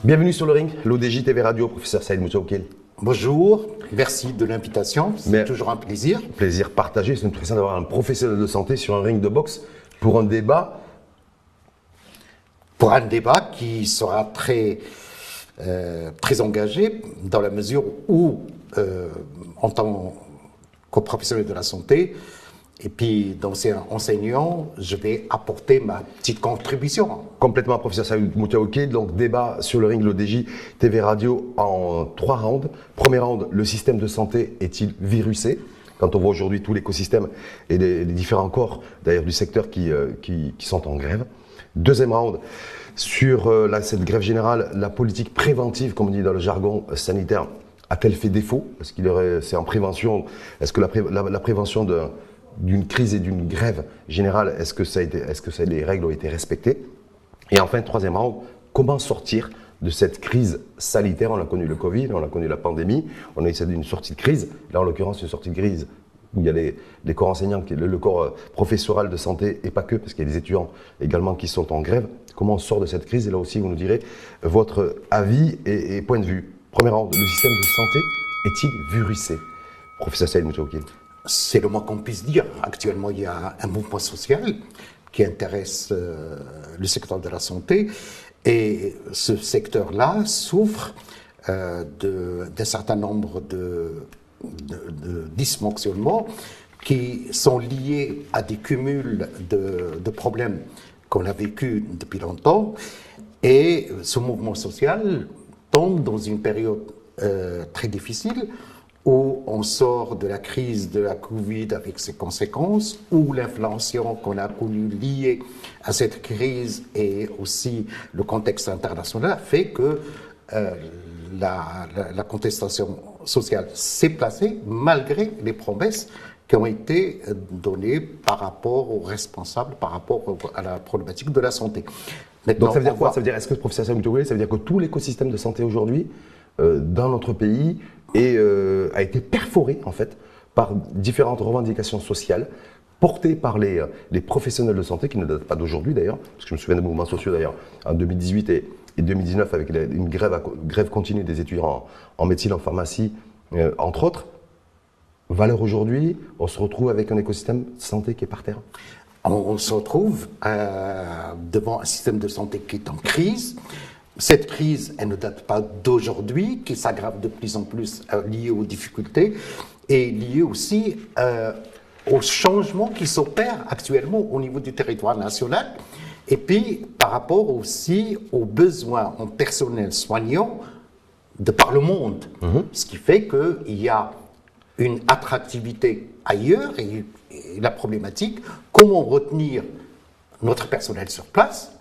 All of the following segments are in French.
Bienvenue sur le ring, l'ODJ TV Radio, professeur Saïd Moutaoukil. Bonjour, merci de l'invitation, c'est toujours un plaisir. Plaisir partagé, c'est une plaisir d'avoir un professionnel de santé sur un ring de boxe pour un débat. Pour un débat qui sera très engagé dans la mesure où, en tant que professionnel de la santé, et puis d'ancien enseignant, je vais apporter ma petite contribution. Complètement, professeur Saïd Moutaoukil. Donc débat sur le ring, l'ODJ TV Radio en 3 rounds. Premier round, le système de santé est-il virusé? Quand on voit aujourd'hui tout l'écosystème et les différents corps d'ailleurs du secteur qui sont en grève. Deuxième round, sur cette grève générale, la politique préventive, comme on dit dans le jargon sanitaire, a-t-elle fait défaut? Est-ce c'est en prévention? Est-ce que la prévention d'une crise et d'une grève générale, est-ce que les règles ont été respectées? Et enfin, troisième round, comment sortir de cette crise sanitaire? On a connu le Covid, on a connu la pandémie, on a essayé d'une sortie de crise. Là, en l'occurrence, une sortie de crise où il y a les corps enseignants, le corps professoral de santé, et pas que, parce qu'il y a des étudiants également qui sont en grève. Comment on sort de cette crise? Et là aussi, vous nous direz votre avis et point de vue. Premier round, le système de santé est-il virusé? Professeur Saïd Moutaoukil. C'est le moins qu'on puisse dire. Actuellement, il y a un mouvement social qui intéresse le secteur de la santé. Et ce secteur-là souffre d'un certain nombre de dysfonctionnements qui sont liés à des cumuls de problèmes qu'on a vécu depuis longtemps. Et ce mouvement social tombe dans une période très difficile où on sort de la crise de la Covid avec ses conséquences, où l'inflation qu'on a connue liée à cette crise et aussi le contexte international fait que la contestation sociale s'est placée malgré les promesses qui ont été données par rapport aux responsables, par rapport à la problématique de la santé. Maintenant, donc ça veut dire quoi? Ça veut dire, est-ce que le professeur Saïd Moutaoukil, ça veut dire que tout l'écosystème de santé aujourd'hui, dans notre pays, a été perforé en fait par différentes revendications sociales portées par les professionnels de santé, qui ne datent pas d'aujourd'hui d'ailleurs, parce que je me souviens des mouvements sociaux d'ailleurs en 2018 et 2019 avec une grève continue des étudiants en médecine, en pharmacie, entre autres. Valeur aujourd'hui, on se retrouve avec un écosystème de santé qui est par terre. On se retrouve devant un système de santé qui est en crise. Cette crise, elle ne date pas d'aujourd'hui, qui s'aggrave de plus en plus liée aux difficultés et liée aussi aux changements qui s'opèrent actuellement au niveau du territoire national et puis par rapport aussi aux besoins en personnel soignant de par le monde. Ce qui fait qu'il y a une attractivité ailleurs et la problématique, comment retenir notre personnel sur place,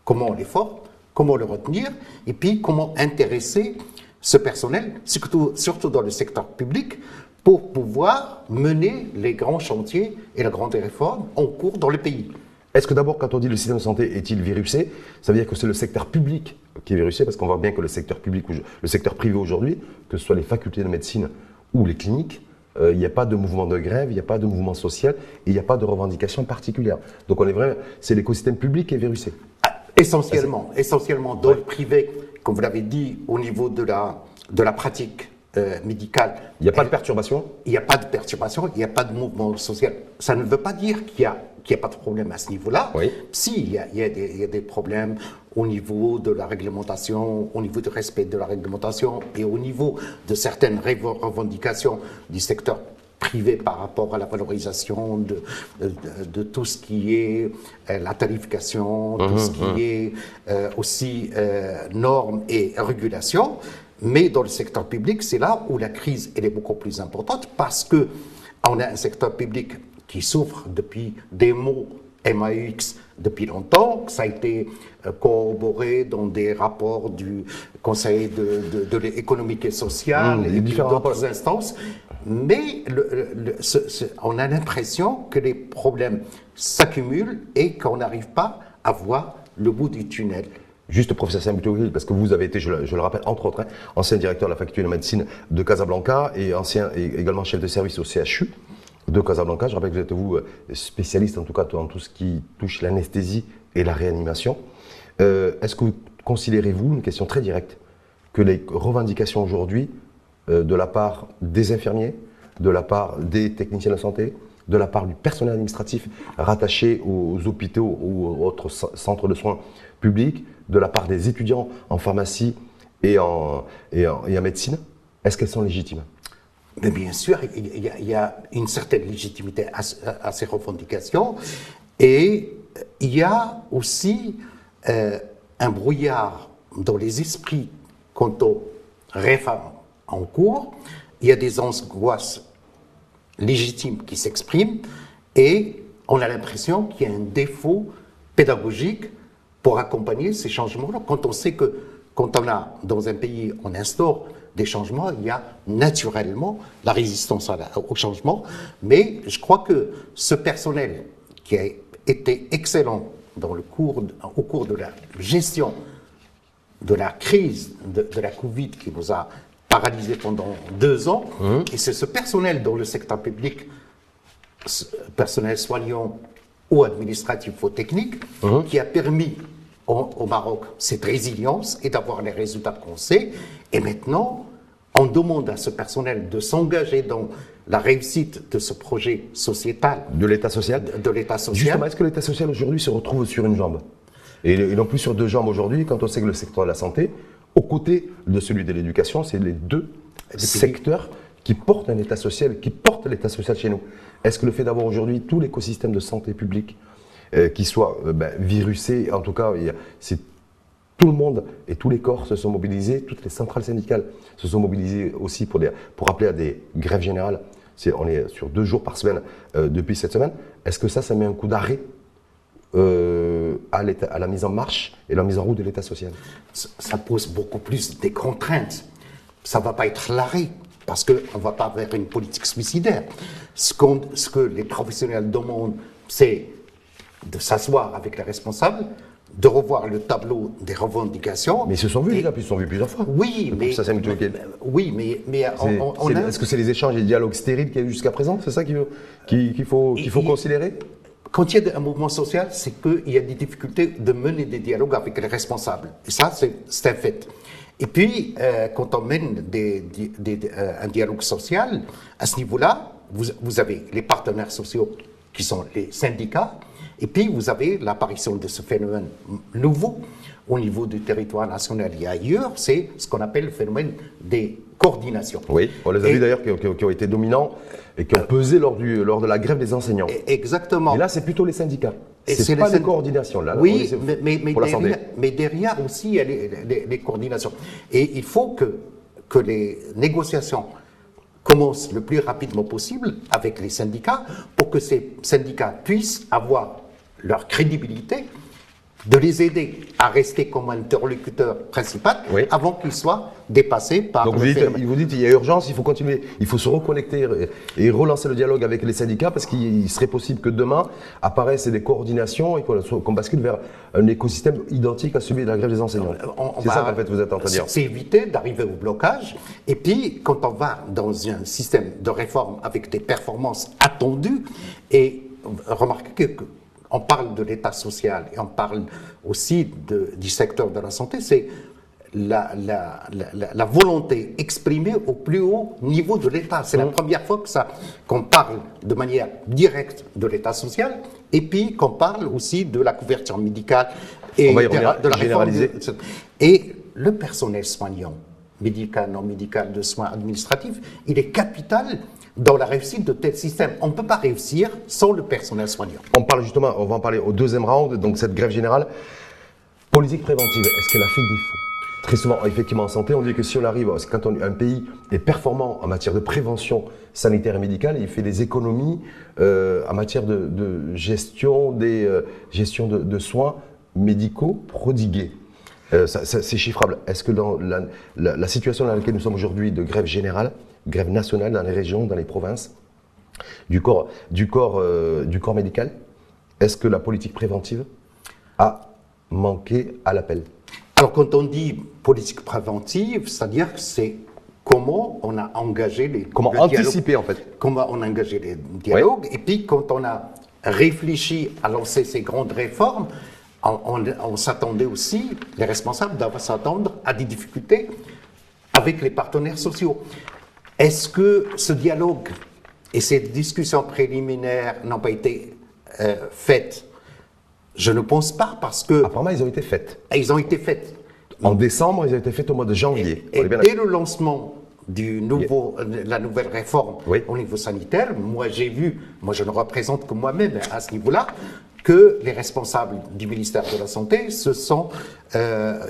comment on les forme, comment le retenir, et puis comment intéresser ce personnel, surtout dans le secteur public, pour pouvoir mener les grands chantiers et les grandes réformes en cours dans le pays. Est-ce que d'abord, quand on dit le système de santé est-il virusé, ça veut dire que c'est le secteur public qui est virusé? Parce qu'on voit bien que le secteur public, le secteur privé aujourd'hui, que ce soit les facultés de médecine ou les cliniques, il n'y a pas de mouvement de grève, il n'y a pas de mouvement social et il n'y a pas de revendication particulière. Donc on est vrai, c'est l'écosystème public qui est virusé. Essentiellement dans le privé, comme vous l'avez dit, au niveau de la pratique médicale. Il n'y a pas de perturbation? Il n'y a pas de perturbation, il n'y a pas de mouvement social. Ça ne veut pas dire qu'il n'y a pas de problème à ce niveau-là. Oui. Si, il y a des problèmes au niveau de la réglementation, au niveau du respect de la réglementation et au niveau de certaines revendications du secteur privé par rapport à la valorisation de tout ce qui est la tarification, tout ce qui est aussi normes et régulations. Mais dans le secteur public, c'est là où la crise elle est beaucoup plus importante parce que on a un secteur public qui souffre depuis des mots MAX depuis longtemps, ça a été corroboré dans des rapports du Conseil de l'économique et social et d'autres instances. Mais on a l'impression que les problèmes s'accumulent et qu'on n'arrive pas à voir le bout du tunnel. Juste, professeur Saïd Moutaoukil, parce que vous avez été, je le rappelle, entre autres, ancien directeur de la faculté de médecine de Casablanca et également chef de service au CHU de Casablanca. Je rappelle que vous êtes spécialiste, en tout cas, dans tout ce qui touche l'anesthésie et la réanimation. Est-ce que considérez-vous, une question très directe, que les revendications aujourd'hui, de la part des infirmiers, de la part des techniciens de santé, de la part du personnel administratif rattaché aux hôpitaux ou aux autres centres de soins publics, de la part des étudiants en pharmacie et en médecine, est-ce qu'elles sont légitimes? Mais bien sûr, il y a une certaine légitimité à ces revendications, et il y a aussi un brouillard dans les esprits quant aux réformes en cours. Il y a des angoisses légitimes qui s'expriment, et on a l'impression qu'il y a un défaut pédagogique pour accompagner ces changements-là. Quand on sait que quand on a, dans un pays, on instaure des changements, il y a naturellement la résistance au changement. Mais je crois que ce personnel qui a été excellent au cours de la gestion de la crise de la Covid qui nous a paralysés pendant 2 ans, et c'est ce personnel dans le secteur public, personnel soignant ou administratif ou technique, qui a permis au Maroc cette résilience et d'avoir les résultats qu'on sait. Et maintenant, on demande à ce personnel de s'engager dans la réussite de ce projet sociétal. De l'État social. De l'État social. Justement, est-ce que l'État social aujourd'hui se retrouve sur une jambe? Et non plus sur 2 jambes aujourd'hui, quand on sait que le secteur de la santé, aux côtés de celui de l'éducation, c'est les 2 secteurs qui portent un État social, qui portent l'État social chez nous. Est-ce que le fait d'avoir aujourd'hui tout l'écosystème de santé publique qui soit virusé, en tout cas, c'est tout le monde et tous les corps se sont mobilisés, toutes les centrales syndicales se sont mobilisées aussi pour appeler à des grèves générales. On est sur 2 jours par semaine depuis cette semaine. Est-ce que ça met un coup d'arrêt à la mise en marche et la mise en route de l'État social? Ça pose beaucoup plus des contraintes. Ça ne va pas être l'arrêt, parce qu'on ne va pas vers une politique suicidaire. Ce que les professionnels demandent, c'est de s'asseoir avec les responsables, de revoir le tableau des revendications. Mais ils se sont vus, les gars, puis ils se sont vus plusieurs fois. Oui, mais... Est-ce que c'est les échanges et les dialogues stériles qu'il y a eu jusqu'à présent? C'est ça qu'il faut considérer? Quand il y a un mouvement social, c'est qu'il y a des difficultés de mener des dialogues avec les responsables. Et ça, c'est un fait. Et puis, quand on mène un dialogue social, à ce niveau-là, vous avez les partenaires sociaux qui sont les syndicats, et puis vous avez l'apparition de ce phénomène nouveau au niveau du territoire national et ailleurs, c'est ce qu'on appelle le phénomène des coordinations. Oui, on les a vus d'ailleurs qui ont été dominants et qui ont pesé lors de la grève des enseignants. Exactement. Et là, c'est plutôt les syndicats. C'est pas les coordinations. Là, oui, mais derrière aussi, il y a les coordinations. Et il faut que les négociations commencent le plus rapidement possible avec les syndicats pour que ces syndicats puissent avoir leur crédibilité, de les aider à rester comme interlocuteur principal avant qu'ils soient dépassés par... Donc vous dites qu'il y a urgence, il faut continuer, il faut se reconnecter et relancer le dialogue avec les syndicats, parce qu'il serait possible que demain apparaissent des coordinations et qu'on bascule vers un écosystème identique à celui de la grève des enseignants. C'est ça qu'en fait vous êtes en train de dire. C'est éviter d'arriver au blocage, et puis quand on va dans un système de réforme avec des performances attendues, et remarquez que on parle de l'État social et on parle aussi du secteur de la santé, c'est la volonté exprimée au plus haut niveau de l'État. C'est la première fois qu'on parle de manière directe de l'État social, et puis qu'on parle aussi de la couverture médicale et de la réforme. Et le personnel soignant, médical, non médical, de soins administratifs, il est capital dans la réussite de tel système. On ne peut pas réussir sans le personnel soignant. On va en parler au 2e round, donc cette grève générale. Politique préventive, est-ce qu'elle a fait défaut? Très souvent, effectivement, en santé, on dit que si on arrive, quand un pays est performant en matière de prévention sanitaire et médicale, il fait des économies en matière de gestion de soins médicaux prodigués. C'est chiffrable. Est-ce que dans la situation dans laquelle nous sommes aujourd'hui de grève générale, grève nationale dans les régions, dans les provinces, du corps médical, est-ce que la politique préventive a manqué à l'appel? Alors quand on dit politique préventive, c'est-à-dire que c'est comment on a engagé le anticiper en fait. Comment on a engagé les dialogues, et puis quand on a réfléchi à lancer ces grandes réformes, on s'attendait aussi, les responsables doivent s'attendre à des difficultés avec les partenaires sociaux. Est-ce que ce dialogue et ces discussions préliminaires n'ont pas été faites? Je ne pense pas, parce que... Apparemment, ils ont été faites. Ils ont été faites. En décembre, ils ont été faites au mois de janvier. Et dès le lancement la nouvelle réforme au niveau sanitaire, moi je ne représente que moi-même à ce niveau-là, que les responsables du ministère de la Santé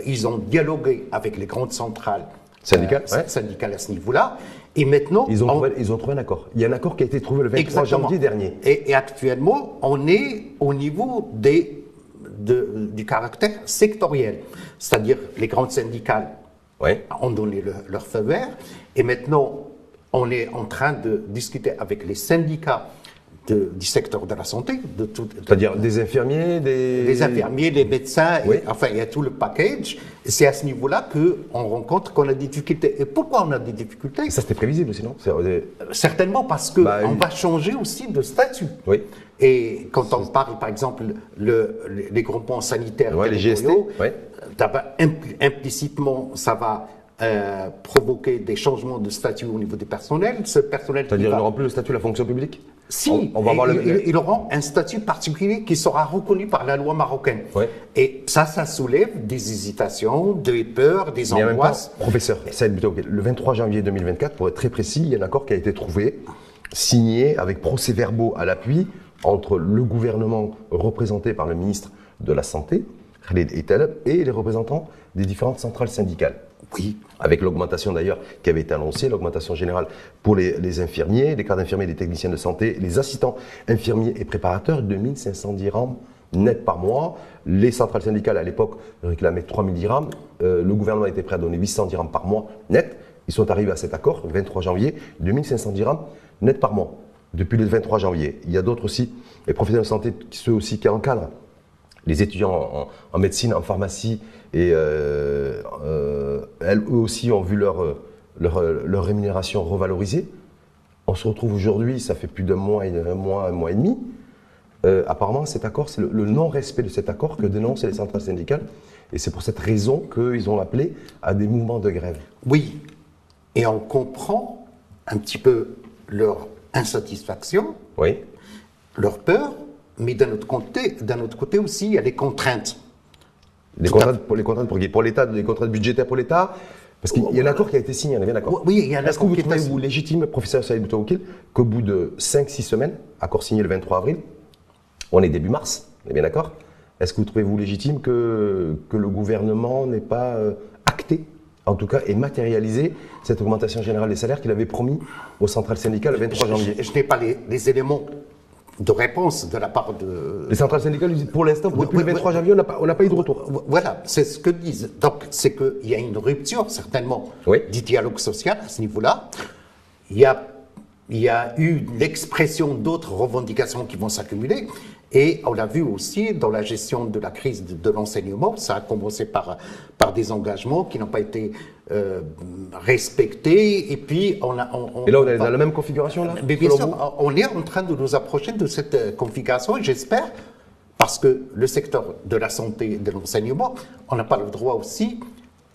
ils ont dialogué avec les grandes centrales syndicales à ce niveau-là, et maintenant... Ils ont trouvé un accord. Il y a un accord qui a été trouvé le 23 janvier dernier. Et actuellement, on est au niveau du caractère sectoriel, c'est-à-dire les grandes syndicales ont donné leur feu vert, et maintenant on est en train de discuter avec les syndicats du secteur de la santé, c'est-à-dire des infirmiers, des infirmiers, des médecins, enfin il y a tout le package. Et c'est à ce niveau-là qu'on rencontre qu'on a des difficultés. Et pourquoi on a des difficultés? Ça c'était prévisible sinon. Certainement parce qu'on va changer aussi de statut. Oui. Et quand on parle par exemple les groupements sanitaires les GST, implicitement ça va provoquer des changements de statut au niveau du personnel. Ce personnel, c'est-à-dire ils n'auront plus le statut de la fonction publique? Si, ils auront un statut particulier qui sera reconnu par la loi marocaine. Et ça soulève des hésitations, des peurs, des angoisses. Professeur, le 23 janvier 2024, pour être très précis, il y a un accord qui a été trouvé, signé avec procès-verbaux à l'appui entre le gouvernement représenté par le ministre de la Santé, Khaled Etaleb, et les représentants des différentes centrales syndicales. Oui. Avec l'augmentation d'ailleurs qui avait été annoncée, l'augmentation générale pour les infirmiers, les cadres infirmiers, les techniciens de santé, les assistants infirmiers et préparateurs, 2500 dirhams net par mois. Les centrales syndicales à l'époque réclamaient 3000 dirhams. Le gouvernement était prêt à donner 800 dirhams par mois net. Ils sont arrivés à cet accord le 23 janvier, 2500 dirhams net par mois. Depuis le 23 janvier. Il y a d'autres aussi, les professionnels de santé, ceux aussi qui encadrent les étudiants en médecine, en pharmacie, et eux aussi ont vu leur rémunération revalorisée. On se retrouve aujourd'hui, ça fait plus d'un mois, un mois et demi. Apparemment, cet accord, c'est le non-respect de cet accord que dénoncent les centrales syndicales. Et c'est pour cette raison qu'ils ont appelé à des mouvements de grève. Oui, et on comprend un petit peu leur insatisfaction, leur peur, mais d'un autre côté aussi, il y a des contraintes. Les contraintes pour l'État, des contraintes budgétaires pour l'État, parce qu'il y a un accord qui a été signé, on est bien d'accord. Oui, il y a un accord. Est-ce que vous trouvez-vous légitime, professeur Saïd Boutawakil, qu'au bout de 5-6 semaines, accord signé le 23 avril, on est début mars, on est bien d'accord, est-ce que vous trouvez-vous légitime que le gouvernement n'ait pas acté, en tout cas, et matérialisé cette augmentation générale des salaires qu'il avait promis aux centrales syndicales le 23 janvier? Je n'ai pas les éléments de réponse de la part de... Les centrales syndicales, pour l'instant, depuis le 23 janvier, on n'a pas eu de retour. Voilà, c'est ce que disent. Donc, c'est qu'il y a une rupture, certainement, du dialogue social à ce niveau-là. Il y a eu l'expression d'autres revendications qui vont s'accumuler. Et on l'a vu aussi dans la gestion de la crise de l'enseignement. Ça a commencé par des engagements qui n'ont pas été respectés. Et puis, et là, on est dans la même configuration, là? Mais bien sûr, on est en train de nous approcher de cette configuration, et j'espère, parce que le secteur de la santé et de l'enseignement, on n'a pas le droit aussi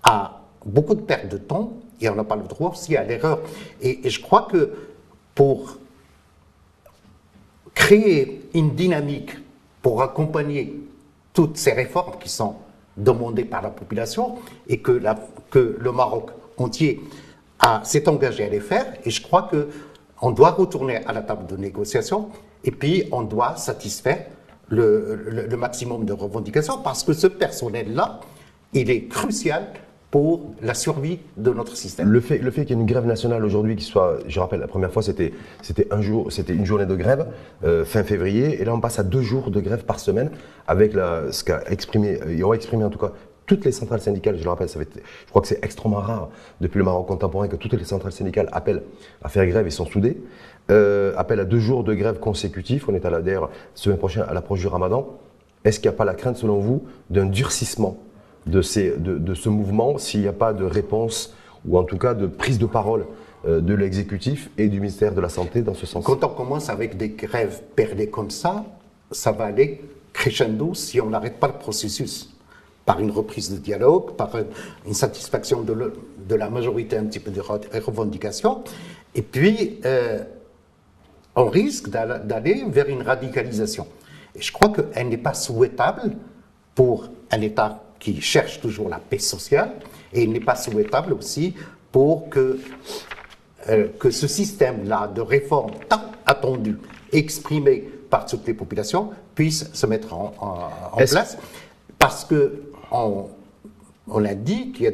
à beaucoup de pertes de temps, et on n'a pas le droit aussi à l'erreur. Et je crois que pour créer une dynamique pour accompagner toutes ces réformes qui sont demandées par la population, et que le Maroc entier s'est engagé à les faire, et je crois qu'on doit retourner à la table de négociation, et puis on doit satisfaire le maximum de revendications, parce que ce personnel-là, il est crucial pour la survie de notre système. Le fait qu'il y ait une grève nationale aujourd'hui qui soit, je rappelle, la première fois c'était une journée de grève fin février, et là on passe à 2 jours de grève par semaine, avec ce qu'a exprimé, et ont exprimé en tout cas toutes les centrales syndicales. Je le rappelle, je crois que c'est extrêmement rare depuis le Maroc contemporain que toutes les centrales syndicales appellent à faire grève et sont soudées, appellent à 2 jours de grève consécutifs. On est d'ailleurs semaine prochaine à l'approche du Ramadan. Est-ce qu'il n'y a pas la crainte, selon vous, d'un durcissement de ce mouvement, s'il n'y a pas de réponse, ou en tout cas de prise de parole de l'exécutif et du ministère de la Santé dans ce sens? Quand on commence avec des grèves perlées comme ça va aller crescendo si on n'arrête pas le processus par une reprise de dialogue, par une satisfaction de la majorité un petit peu des revendications. Et puis, on risque d'aller vers une radicalisation. Et je crois qu'elle n'est pas souhaitable pour un État qui cherche toujours la paix sociale, et il n'est pas souhaitable aussi pour que ce système-là de réforme tant attendu, exprimé par toutes les populations, puisse se mettre en place, parce que on a dit qu'il y a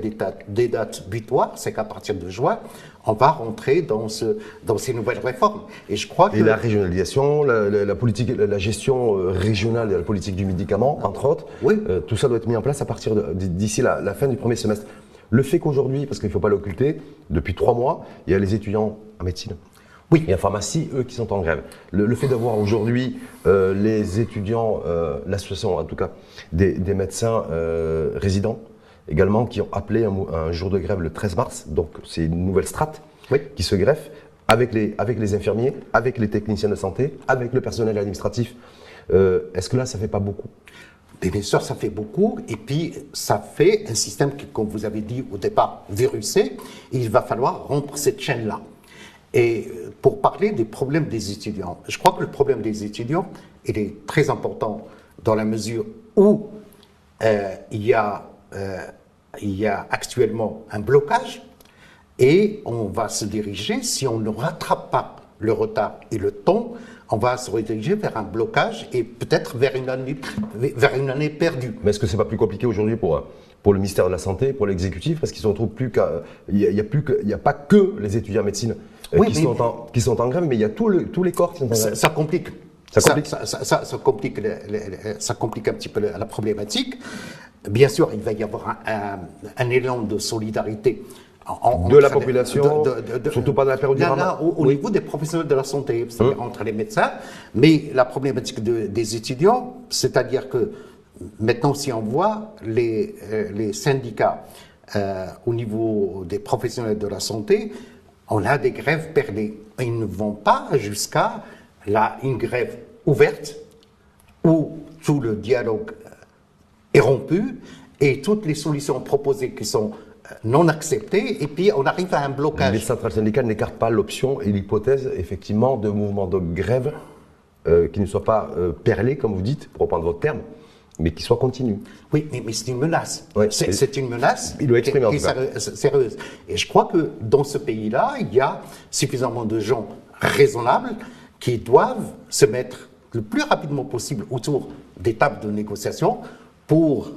des dates butoirs, c'est qu'à partir de juin, on va rentrer dans ces nouvelles réformes. Et je crois que la régionalisation, la politique, la gestion régionale de la politique du médicament, entre autres, oui. Tout ça doit être mis en place à partir d'ici la fin du premier semestre. Le fait qu'aujourd'hui, parce qu'il ne faut pas l'occulter, depuis 3 mois, il y a les étudiants en médecine. Oui. Et en pharmacie, eux qui sont en grève. Le fait d'avoir aujourd'hui les étudiants, l'association en tout cas, des médecins résidents, également, qui ont appelé un jour de grève le 13 mars, donc c'est une nouvelle strate qui se greffe avec les infirmiers, avec les techniciens de santé, avec le personnel administratif. Est-ce que là, ça ne fait pas beaucoup ? Mais bien sûr, ça fait beaucoup, et puis ça fait un système qui, comme vous avez dit au départ, virusé, et il va falloir rompre cette chaîne-là. Et pour parler des problèmes des étudiants, je crois que le problème des étudiants, il est très important dans la mesure où il y a actuellement un blocage, et on va se diriger, si on ne rattrape pas le retard et le temps, on va se rediriger vers un blocage et peut-être vers une année perdue. Mais est-ce que c'est pas plus compliqué aujourd'hui pour le ministère de la Santé, pour l'exécutif, parce qu'ils se retrouvent plus il y a pas que les étudiants en médecine qui sont en grève, mais il y a tous les corps qui sont en grève. Ça complique. Ça complique un petit peu la problématique. Bien sûr, il va y avoir un élan de solidarité de la population, surtout pas dans la période du Ramadan. Au niveau des professionnels de la santé, c'est-à-dire entre les médecins, mais la problématique des étudiants, c'est-à-dire que maintenant, si on voit les syndicats au niveau des professionnels de la santé, on a des grèves perlées. Ils ne vont pas jusqu'à une grève ouverte où tout le dialogue est rompu et toutes les solutions proposées qui sont non acceptées, et puis on arrive à un blocage. Les centrales syndicales n'écartent pas l'option et l'hypothèse, effectivement, de mouvements de grève qui ne soient pas perlés, comme vous dites, pour reprendre votre terme, mais qui soient continus. Oui, mais c'est une menace. Ouais, c'est une menace qui est sérieuse. Et je crois que dans ce pays-là, il y a suffisamment de gens raisonnables qui doivent se mettre le plus rapidement possible autour des tables de négociation pour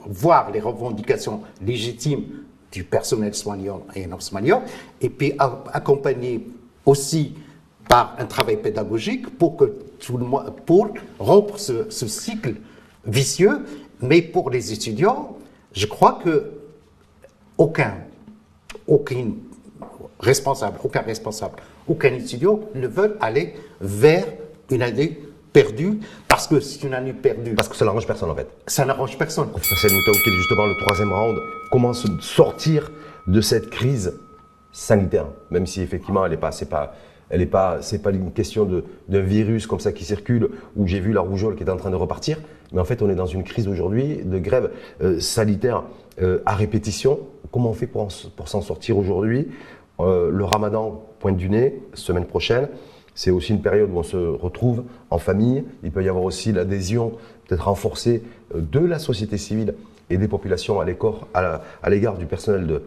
voir les revendications légitimes du personnel soignant et non soignant, et puis accompagner aussi par un travail pédagogique pour rompre ce cycle vicieux. Mais pour les étudiants, je crois que aucun responsable, aucun étudiant ne veut aller vers une année perdue, parce que c'est une année perdue. Parce que ça n'arrange personne en fait. Ça n'arrange personne. C'est justement le 3e round. Comment sortir de cette crise sanitaire, même si effectivement c'est pas une question d'un virus comme ça qui circule, où j'ai vu la rougeole qui est en train de repartir, mais en fait on est dans une crise aujourd'hui de grève sanitaire à répétition. Comment on fait pour s'en sortir aujourd'hui? Le Ramadan pointe du nez, semaine prochaine. C'est aussi une période où on se retrouve en famille. Il peut y avoir aussi l'adhésion peut-être renforcée de la société civile et des populations à l'égard du personnel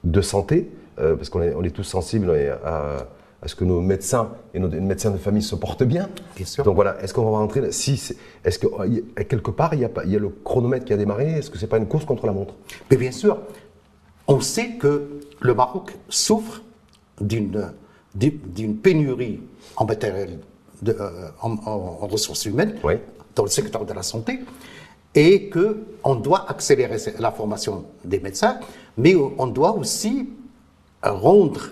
de santé, parce qu'on est tous sensibles à ce que nos médecins et nos médecins de famille se portent bien. Bien sûr. Donc voilà, est-ce qu'on va rentrer est-ce que quelque part il y a le chronomètre qui a démarré? Est-ce que c'est pas une course contre la montre? Mais bien sûr, on sait que le Maroc souffre d'une pénurie en matériel, en ressources humaines, dans le secteur de la santé, et qu'on doit accélérer la formation des médecins, mais on doit aussi rendre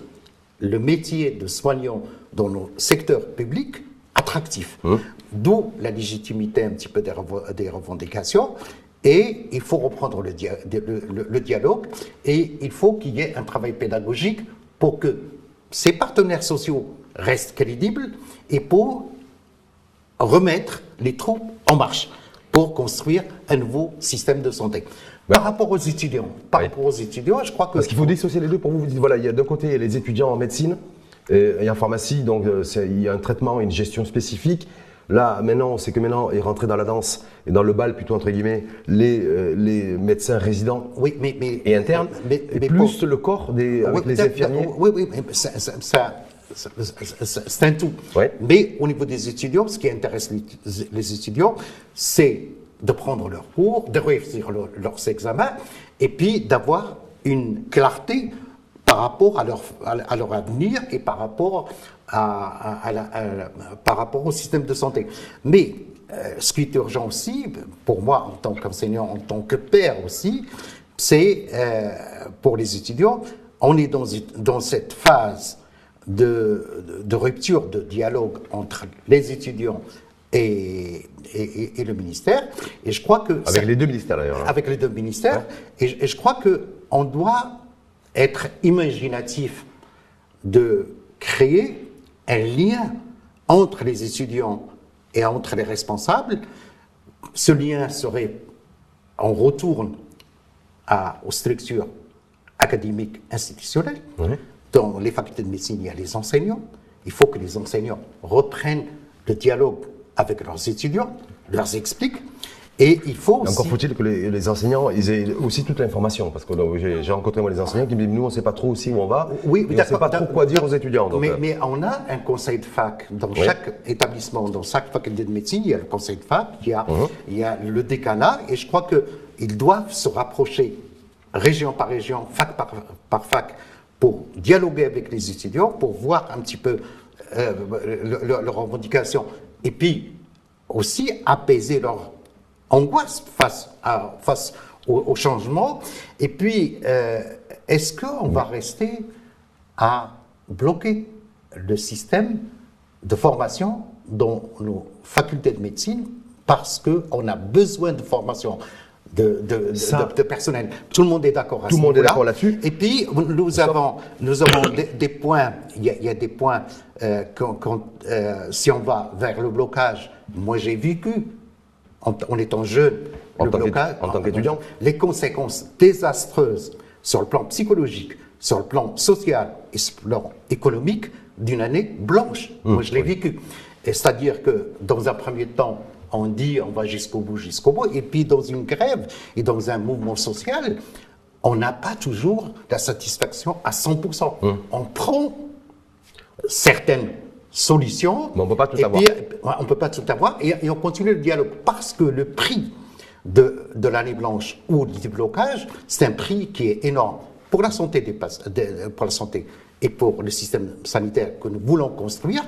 le métier de soignant dans nos secteurs publics attractif. D'où la légitimité un petit peu des revendications. Et il faut reprendre le dialogue, et il faut qu'il y ait un travail pédagogique pour que ces partenaires sociaux restent crédibles et pour remettre les troupes en marche pour construire un nouveau système de santé. Par rapport aux étudiants, je crois que... Parce qu'il faut dissocier les deux pour vous. Vous dites, voilà, il y a d'un côté les étudiants en médecine et en pharmacie, donc il y a un traitement, une gestion spécifique. Là, maintenant, c'est que maintenant est rentré dans la danse et dans le bal, plutôt entre guillemets, les médecins résidents et internes, mais plus le corps avec les infirmiers. Oui, mais c'est un tout. Ouais. Mais au niveau des étudiants, ce qui intéresse les étudiants, c'est de prendre leurs cours, de réussir leurs examens, et puis d'avoir une clarté par rapport à leur avenir et par rapport par rapport au système de santé. Mais ce qui est urgent aussi, pour moi en tant qu'enseignant, en tant que père aussi, c'est pour les étudiants, on est dans cette phase de rupture, de dialogue entre les étudiants et le ministère. Et je crois que... Avec les deux ministères d'ailleurs. Avec les deux ministères. Ouais. Et je crois qu'on doit être imaginatif de créer un lien entre les étudiants et entre les responsables. Ce lien serait, on retourne aux structures académiques institutionnelles. Dans les facultés de médecine, il y a les enseignants. Il faut que les enseignants reprennent le dialogue avec leurs étudiants, leur expliquent. Et il faut aussi... Encore faut-il que les enseignants ils aient aussi toute l'information. Parce que j'ai rencontré moi les enseignants qui me disent nous on ne sait pas trop aussi où on va. Oui, on ne sait pas trop quoi dire aux étudiants. Donc, mais on a un conseil de fac dans chaque établissement, dans chaque faculté de médecine, il y a le conseil de fac, il y a le décanat, et je crois qu'ils doivent se rapprocher région par région, fac par fac, pour dialoguer avec les étudiants, pour voir un petit peu leurs revendications, et puis aussi apaiser leur angoisse face au changement. Et puis, est-ce qu'on va rester à bloquer le système de formation dans nos facultés de médecine parce qu'on a besoin de formation de personnel? Tout le monde est d'accord à ce niveau-là. Tout le monde est d'accord là-dessus. Et puis, nous avons des points, il y a des points, si on va vers le blocage, moi j'ai vécu, en étant jeune, en tant qu'étudiant, les conséquences désastreuses sur le plan psychologique, sur le plan social et sur le plan économique d'une année blanche. Moi, je l'ai vécu. C'est-à-dire que, dans un premier temps, on dit on va jusqu'au bout, et puis dans une grève et dans un mouvement social, on n'a pas toujours la satisfaction à 100%. On prend certaines solutions, mais on ne peut pas tout avoir. On ne peut pas tout avoir, et on continue le dialogue, parce que le prix de l'année blanche ou du blocage, c'est un prix qui est énorme pour la santé pour la santé et pour le système sanitaire que nous voulons construire,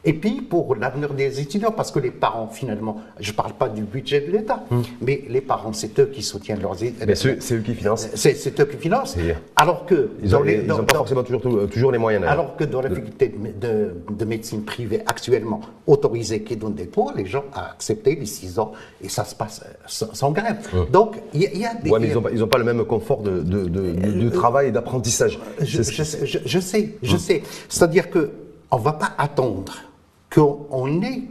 et puis pour l'avenir des étudiants, parce que les parents, finalement, je ne parle pas du budget de l'État, mais les parents, c'est eux qui soutiennent leurs étudiants. C'est eux qui financent. C'est eux qui financent. Alors que... Ils n'ont pas forcément toujours les moyens. Alors que dans la faculté de médecine privée actuellement autorisée qui donne des cours, les gens ont accepté les 6 ans et ça se passe sans grève. Donc, il y a des... Oui, mais ils n'ont pas le même confort de travail et d'apprentissage. Je sais. C'est-à-dire qu'on ne va pas attendre qu'on ait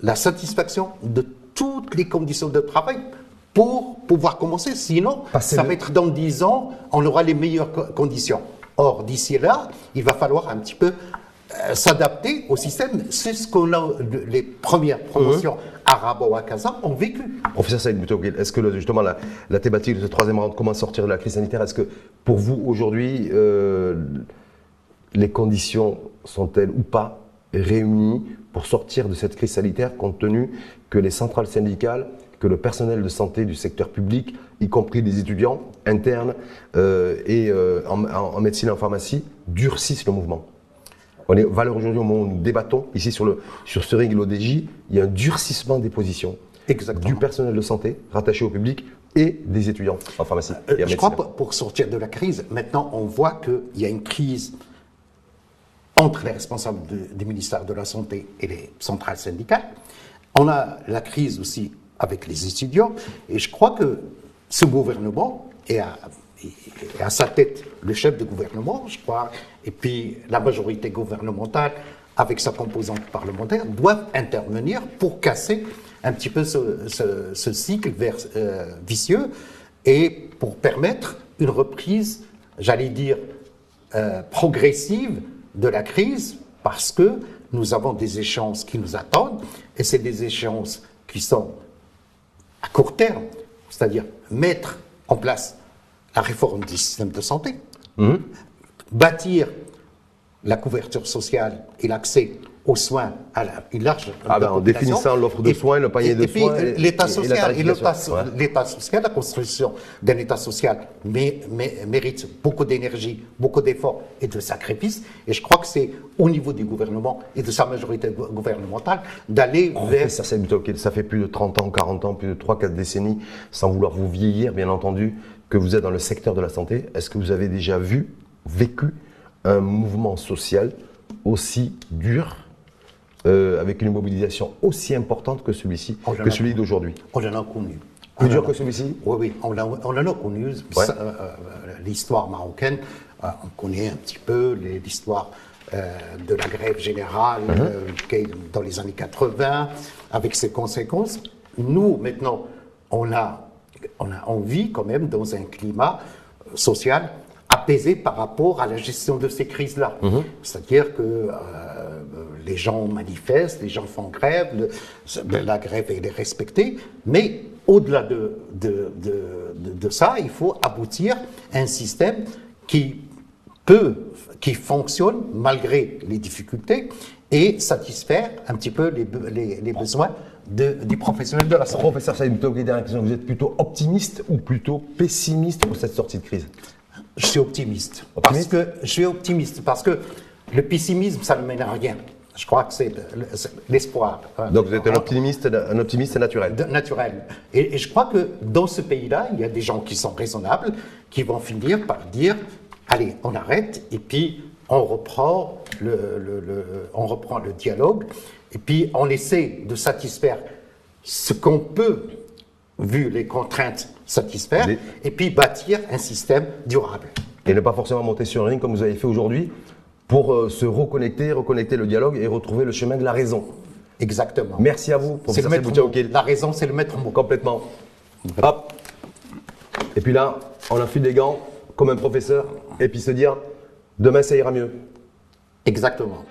la satisfaction de toutes les conditions de travail pour pouvoir commencer. Sinon, ça va être dans 10 ans, on aura les meilleures conditions. Or, d'ici là, il va falloir un petit peu s'adapter au système. C'est ce qu'on a, les premières promotions arabo-akaza ont vécu. Professeur Saïd Boutouguil, est-ce que justement la thématique de ce troisième round, comment sortir de la crise sanitaire, est-ce que pour vous aujourd'hui, les conditions sont-elles ou pas réunies pour sortir de cette crise sanitaire, compte tenu que les centrales syndicales, que le personnel de santé du secteur public, y compris des étudiants internes en médecine et en pharmacie, durcissent le mouvement? On est valeur aujourd'hui au moment où nous débattons, ici sur ce ring l'ODJ, il y a un durcissement des positions. Exactement. Du personnel de santé rattaché au public et des étudiants en pharmacie et en médecine. Je crois que pour sortir de la crise, maintenant on voit qu'il y a une crise entre les responsables du ministère de la Santé et les centrales syndicales. On a la crise aussi avec les étudiants, et je crois que ce gouvernement, et à sa tête le chef de gouvernement, je crois, et puis la majorité gouvernementale avec sa composante parlementaire, doivent intervenir pour casser un petit peu ce cycle vicieux et pour permettre une reprise, j'allais dire, progressive de la crise, parce que nous avons des échéances qui nous attendent, et c'est des échéances qui sont à court terme, c'est-à-dire mettre en place la réforme du système de santé, bâtir la couverture sociale et l'accès aux soins à une large en définissant l'offre de soins, le panier de soins l'État social, et l'État social, la construction d'un État social mérite beaucoup d'énergie, beaucoup d'efforts et de sacrifices. Et je crois que c'est au niveau du gouvernement et de sa majorité gouvernementale d'aller vers... Ça fait plus de 30 ans, 40 ans, plus de 3-4 décennies, sans vouloir vous vieillir, bien entendu, que vous êtes dans le secteur de la santé. Est-ce que vous avez déjà vécu un mouvement social aussi dur, avec une mobilisation aussi importante que celui-ci, que celui d'aujourd'hui? On en a connu. Plus dur que celui-ci? Oui, on en a connu. Ouais. L'histoire marocaine, on connaît un petit peu l'histoire de la grève générale dans les années 80, avec ses conséquences. Nous, maintenant, on vit quand même dans un climat social apaisé par rapport à la gestion de ces crises-là. C'est-à-dire que les gens manifestent, les gens font grève, la grève elle est respectée, mais au-delà de ça, il faut aboutir à un système qui fonctionne malgré les difficultés et satisfaire un petit peu les besoins des professionnels de la santé. Professeur Saïd Boutengui, dernière question, vous êtes plutôt optimiste ou plutôt pessimiste pour cette sortie de crise? Je suis optimiste. Je suis optimiste parce que le pessimisme, ça ne mène à rien. Je crois que c'est l'espoir. Donc vous êtes un optimiste naturel. Naturel. Et je crois que dans ce pays-là, il y a des gens qui sont raisonnables, qui vont finir par dire, allez, on arrête, et puis on reprend le dialogue, et puis on essaie de satisfaire ce qu'on peut, vu les contraintes, satisfaire, et puis bâtir un système durable. Et ne pas forcément monter sur un ring comme vous avez fait aujourd'hui, pour se reconnecter le dialogue et retrouver le chemin de la raison. Exactement. Merci à vous, professeur Saïd Boutengui. La raison, c'est le maître mot. Complètement. Hop. Et puis là, on enfile les gants, comme un professeur, et puis se dire, demain ça ira mieux. Exactement.